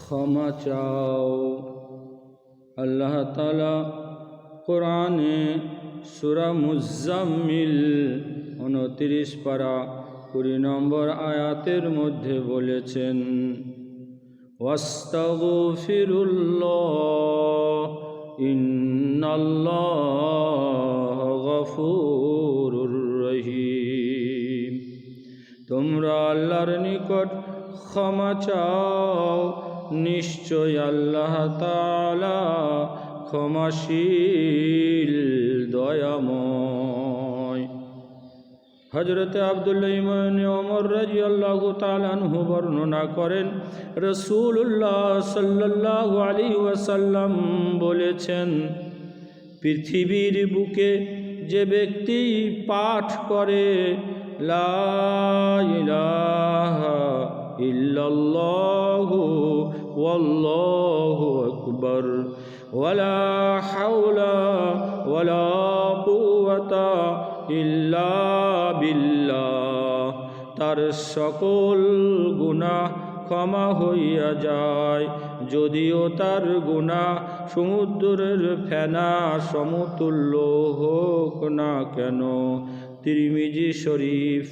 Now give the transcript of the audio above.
ক্ষমা চাও। আল্লাহ তাআলা কোরআনে সূরা মুজাম্মিল 29 পারা 20 নম্বর আয়াতের মধ্যে বলেছেন, ওয়াস্তাগফিরুল্লাহ ইন্নাল্লাহ গফুরুর রহিম। তোমরা আল্লাহর নিকট ক্ষমা চাও, নিশ্চয় আল্লাহ তাআলা ক্ষমাশীল দয়াময়। হযরতে আব্দুল্লাহ ইবনে ওমর রাদিয়াল্লাহু তাআলা আনহু বর্ণনা করেন, রাসূলুল্লাহ সাল্লাল্লাহু আলাইহি ওয়াসাল্লাম বলেছেন, পৃথিবীর বুকে যে ব্যক্তি পাঠ করে লা ইলাহা ইল্লাল্লাহু ওয়াল্লাহু আকবার ওয়ালা হাওলা ওয়ালা কুওয়াতা ইল্লা বিল্লাহ, তার সকল গুনাহ ক্ষমা হইয়া যায়, যদিও তার গুনাহ সমুদ্রের ফেনা সমতুল্য হোক না কেন। তিরমিজি শরীফ।